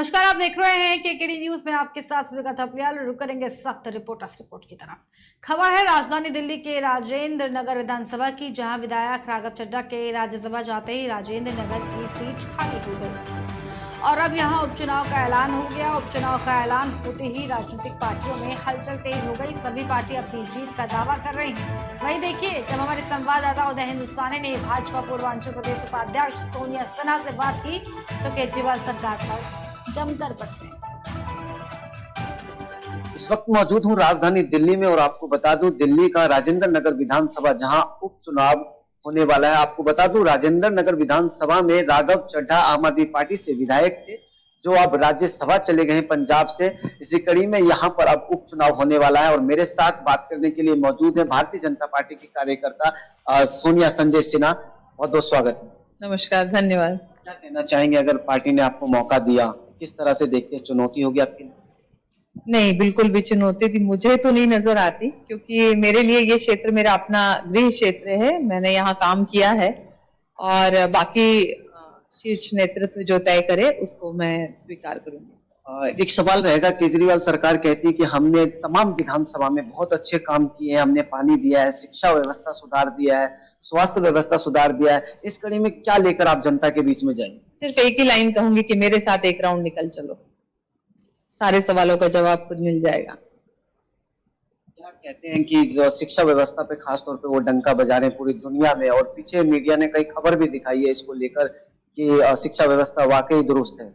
नमस्कार, आप देख रहे हैं केकेडी न्यूज में आपके साथ सुजाता थपलियाल। रुक करेंगे इस वक्त रिपोर्ट की तरफ। खबर है राजधानी दिल्ली के राजेंद्र नगर विधानसभा की, जहां विधायक राघव चड्ढा के राज्यसभा जाते ही राजेंद्र नगर की सीट खाली हो गई और अब यहां उपचुनाव का ऐलान हो गया। उपचुनाव का ऐलान होते ही राजनीतिक पार्टियों में हलचल तेज हो गई। सभी पार्टी अपनी जीत का दावा कर रही हैं। वहीं देखिए, जब हमारे संवाददाता उदय हिंदुस्तानी ने भाजपा पूर्वांचल प्रदेश उपाध्यक्ष सोनिया सिन्हा से बात की तो केजरीवाल सरकार पर जमकर बरसे। इस वक्त मौजूद हूँ राजधानी दिल्ली में और आपको बता दूं, दिल्ली का राजेंद्र नगर विधानसभा जहां उपचुनाव होने वाला है। आपको बता दूं, राजेंद्र नगर विधानसभा में राघव चड्ढा आम आदमी पार्टी से विधायक थे, जो अब राज्यसभा चले गए पंजाब से। इसी कड़ी में यहाँ पर अब उपचुनाव होने वाला है और मेरे साथ बात करने के लिए मौजूद है भारतीय जनता पार्टी की कार्यकर्ता सोनिया संजय सिन्हा। बहुत बहुत स्वागत। नमस्कार, धन्यवाद। क्या कहना चाहेंगे, अगर पार्टी ने आपको मौका दिया, किस तरह से देखते हैं, चुनौती होगी आपके लिए? नहीं, बिल्कुल भी चुनौती थी मुझे तो नहीं नजर आती, क्योंकि मेरे लिए ये क्षेत्र मेरा अपना गृह क्षेत्र है। मैंने यहाँ काम किया है और बाकी शीर्ष नेतृत्व जो तय करे उसको मैं स्वीकार करूंगी। एक सवाल रहेगा, केजरीवाल सरकार कहती है कि हमने तमाम विधानसभा में बहुत अच्छे काम किए हैं, हमने पानी दिया है, शिक्षा व्यवस्था सुधार दिया है, स्वास्थ्य व्यवस्था सुधार दिया है। इस कड़ी में क्या लेकर आप जनता के बीच में जाएंगे? सिर्फ एक ही लाइन कहूंगी कि मेरे साथ एक राउंड निकल चलो, सारे सवालों का जवाब खुद मिल जाएगा। क्या कहते हैं कि जो शिक्षा व्यवस्था पे खास तौर पे वो डंका बजा रहे हैं पूरी दुनिया में, और पीछे मीडिया ने कई खबर भी दिखाई है इसको लेकर कि शिक्षा व्यवस्था वाकई दुरुस्त है।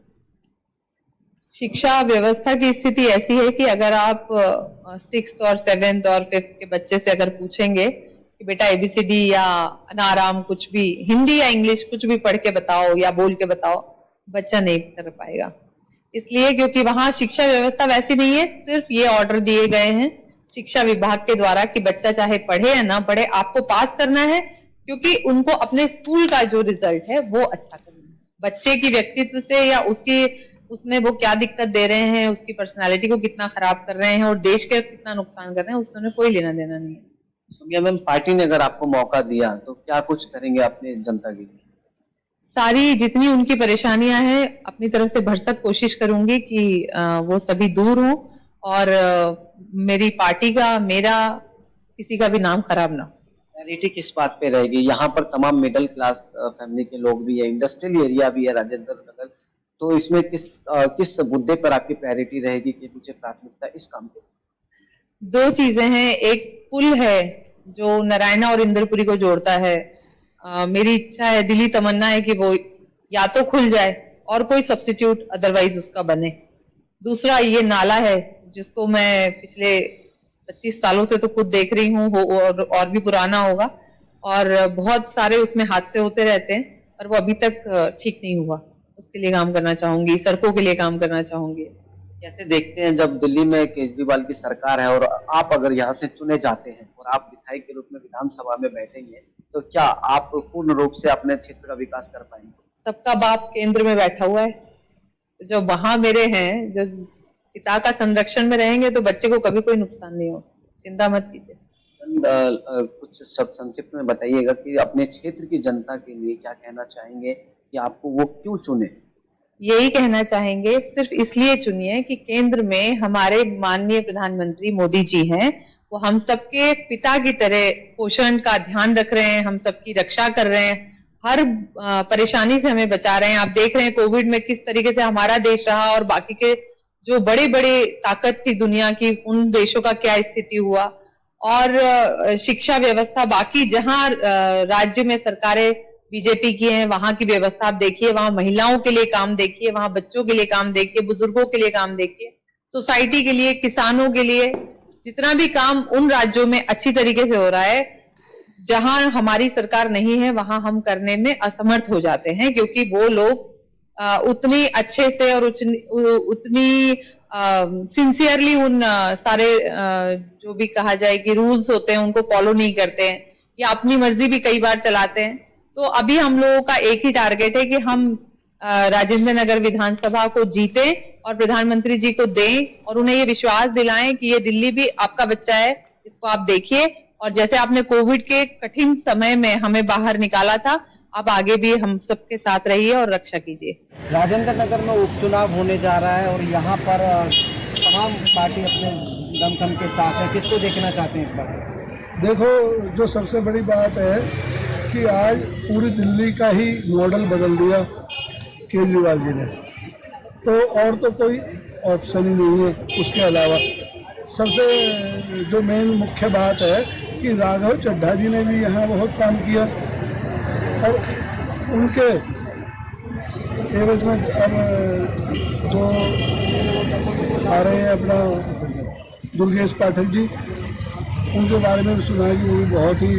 शिक्षा व्यवस्था की स्थिति ऐसी है कि अगर आप 6th और 7th और 5th के बच्चे से अगर पूछेंगे कि बेटा ABCD या अनाराम कुछ भी हिंदी या इंग्लिश कुछ भी पढ़ के बताओ या बोल के बताओ, बच्चा नहीं कर पाएगा। इसलिए क्योंकि वहां शिक्षा व्यवस्था वैसी नहीं है। सिर्फ ये ऑर्डर दिए गए हैं शिक्षा विभाग के द्वारा कि बच्चा चाहे पढ़े या ना पढ़े, आपको पास करना है, क्योंकि उनको अपने स्कूल का जो रिजल्ट है वो अच्छा करना है। बच्चे की व्यक्तित्व से या उसमें वो क्या दिक्कत दे रहे हैं, उसकी पर्सनालिटी को कितना खराब कर रहे हैं और देश के कितना नुकसान कर रहे हैं, उसमें कोई लेना देना नहीं है। सोनिया मैम, पार्टी ने अगर आपको मौका दिया तो क्या कुछ करेंगे अपने जनता के लिए? सारी जितनी उनकी परेशानियां हैं अपनी तरफ से भरसक कोशिश करूंगी कि वो सभी दूर हों और मेरी पार्टी का, मेरा किसी का भी नाम खराब ना हो। प्रायोरिटी किस बात पे रहेगी? यहाँ पर तमाम मिडिल क्लास फैमिली के लोग भी है, इंडस्ट्रियल एरिया भी है राजेंद्र नगर, तो इसमें किस मुद्दे पर आपकी प्रायोरिटी रहेगी कि मुझे प्राथमिकता इस काम पे? दो चीजें हैं। एक पुल है जो नारायणा और इंद्रपुरी को जोड़ता है। मेरी इच्छा है, दिली तमन्ना है कि वो या तो खुल जाए और कोई सब्स्टिट्यूट अदरवाइज उसका बने। दूसरा ये नाला है जिसको मैं पिछले 25 सालों से तो खुद देख रही हूँ और भी पुराना होगा, और बहुत सारे उसमें हादसे होते रहते हैं और वो अभी तक ठीक नहीं हुआ। उसके लिए काम करना चाहूंगी, सड़कों के लिए काम करना चाहूंगी। कैसे देखते हैं जब दिल्ली में केजरीवाल की सरकार है और आप अगर यहाँ से चुने जाते हैं और आप विधायक के रूप में विधानसभा में बैठेंगे, तो क्या आप पूर्ण रूप से अपने क्षेत्र का विकास कर पाएंगे? सबका बाप केंद्र में बैठा हुआ है, तो जो वहां मेरे हैं, जो पिता का संरक्षण में रहेंगे तो बच्चे को कभी कोई नुकसान नहीं हो, चिंता मत कीजिए। कुछ सब संक्षिप्त में बताइएगा कि अपने क्षेत्र की जनता के लिए क्या कहना चाहेंगे कि आपको वो क्यों चुने? यही कहना चाहेंगे, सिर्फ इसलिए चुनिए कि केंद्र में हमारे माननीय प्रधानमंत्री मोदी जी हैं। वो हम सबके पिता की तरह पोषण का ध्यान रख रहे हैं, हम सबकी रक्षा कर रहे हैं, हर परेशानी से हमें बचा रहे हैं। आप देख रहे हैं कोविड में किस तरीके से हमारा देश रहा और बाकी के जो बड़े बड़े ताकत थी दुनिया की, उन देशों का क्या स्थिति हुआ। और शिक्षा व्यवस्था, बाकी जहां राज्य में सरकारें बीजेपी की हैं, वहां की व्यवस्था आप देखिए, वहां महिलाओं के लिए काम देखिए, वहां बच्चों के लिए काम देखिए, बुजुर्गों के लिए काम देखिए, सोसाइटी के लिए, किसानों के लिए, जितना भी काम उन राज्यों में अच्छी तरीके से हो रहा है। जहां हमारी सरकार नहीं है वहां हम करने में असमर्थ हो जाते हैं, क्योंकि वो लोग उतनी अच्छे से और उतनी सिंसियरली उन सारे जो भी कहा जाए कि रूल्स होते हैं उनको फॉलो नहीं करते हैं या अपनी मर्जी भी कई बार चलाते हैं। तो अभी हम लोगों का एक ही टारगेट है कि हम राजेंद्र नगर विधानसभा को जीतें और प्रधानमंत्री जी को दें और उन्हें ये विश्वास दिलाएं कि ये दिल्ली भी आपका बच्चा है, इसको आप देखिए। और जैसे आपने कोविड के कठिन समय में हमें बाहर निकाला था, आप आगे भी हम सबके साथ रहिए और रक्षा कीजिए। राजेंद्र नगर में उपचुनाव होने जा रहा है और यहाँ पर तमाम पार्टी अपने दमखम के साथ है। किसको देखना चाहते हैं इस बार? देखो, जो सबसे बड़ी बात है कि आज पूरी दिल्ली का ही मॉडल बदल दिया केजरीवाल जी ने, तो और तो कोई ऑप्शन ही नहीं है। उसके अलावा सबसे जो मेन मुख्य बात है कि राघव चड्ढा जी ने भी यहाँ बहुत काम किया और उनके एवज में अब जो आ रहे हैं अपना दुर्गेश पाठक जी, उनके बारे में भी सुना है कि वो भी बहुत ही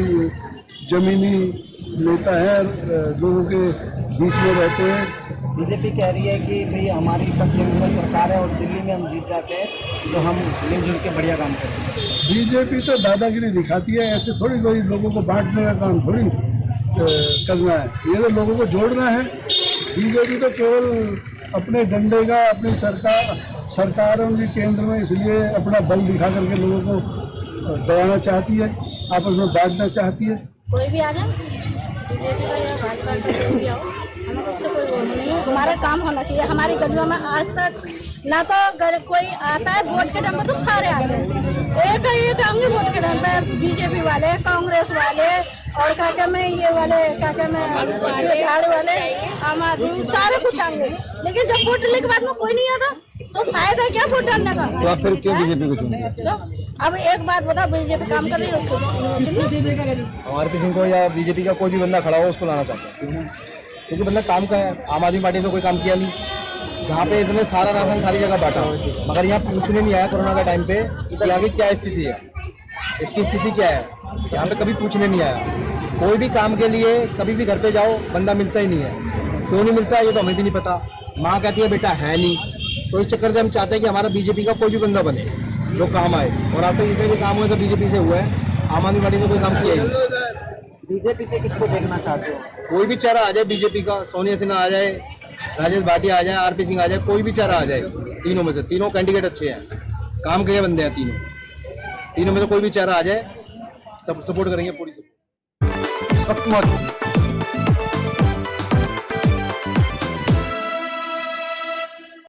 जमीनी नेता है, लोगों के बीच में रहते हैं। बीजेपी कह रही है कि भाई हमारी सब केंद्र में सरकार है और दिल्ली में हम जीत जाते हैं तो हम मिलजुल के बढ़िया काम करते हैं। बीजेपी तो दादागिरी दिखाती है, ऐसे थोड़ी कोई लोगों को बांटने का काम थोड़ी करना है, ये तो लोगों को जोड़ना है। बीजेपी तो केवल अपने डंडे का, अपनी सरकार है उनकी केंद्र में, इसलिए अपना बल दिखा करके लोगों को डराना चाहती है, आपस में बांटना चाहती है। कोई भी आ जाए, बीजेपी का या भाजपा का कोई भी आओ, हमें उससे कोई वो नहीं है। हमारा काम होना चाहिए। हमारी गलियों में आज तक ना तो कोई आता है वोट के टाइम पे, तो सारे आते हैं, एक आएंगे वोट के टाइम पे, बीजेपी वाले, कांग्रेस वाले और क्या मैं ये वाले क्या मैं झाड़ वाले, आम आदमी, सारे कुछ आएंगे। लेकिन जब वोट डालने के बाद में कोई नहीं आता तो फायदा क्या वोट डालने का? तो आप फिर क्यों बीजेपी को चुनेंगे? तो अब एक बात बताओ, बीजेपी काम कर रही है उसको आरपी सिंह को या बीजेपी का कोई भी बंदा खड़ा हो उसको लाना चाहते हैं, क्योंकि बंदा काम का है। आम आदमी पार्टी ने कोई काम किया नहीं, जहाँ पे इसने सारा राशन सारी जगह बांटा, मगर यहाँ पूछने नहीं आया कोरोना के टाइम पे कि आगे क्या स्थिति है, इसकी स्थिति क्या है, यहाँ पे कभी पूछने नहीं आया। कोई भी काम के लिए कभी भी घर पे जाओ बंदा मिलता ही नहीं है, क्यों नहीं मिलता ये तो हमें भी नहीं पता। माँ कहती है बेटा है नहीं, तो इस चक्कर से हम चाहते हैं कि हमारा बीजेपी का कोई भी बंदा बने जो काम आए, और आज तक जितने भी काम हुए सब बीजेपी से हुआ है, आम आदमी पार्टी ने कोई काम किया ही नहीं। बीजेपी से किसको देखना चाहते हो? कोई भी चेहरा आ जाए बीजेपी का, सोनिया सिन्हा आ जाए, राजेश भाटिया आ जाए, आरपी सिंह आ जाए, कोई भी चेहरा आ जाए, तीनों में से, तीनों कैंडिडेट अच्छे हैं, काम किए बंदे हैं, तीनों में से कोई भी चेहरा आ जाए, सब सपोर्ट करेंगे पूरी सब। इस वक्त मौजूद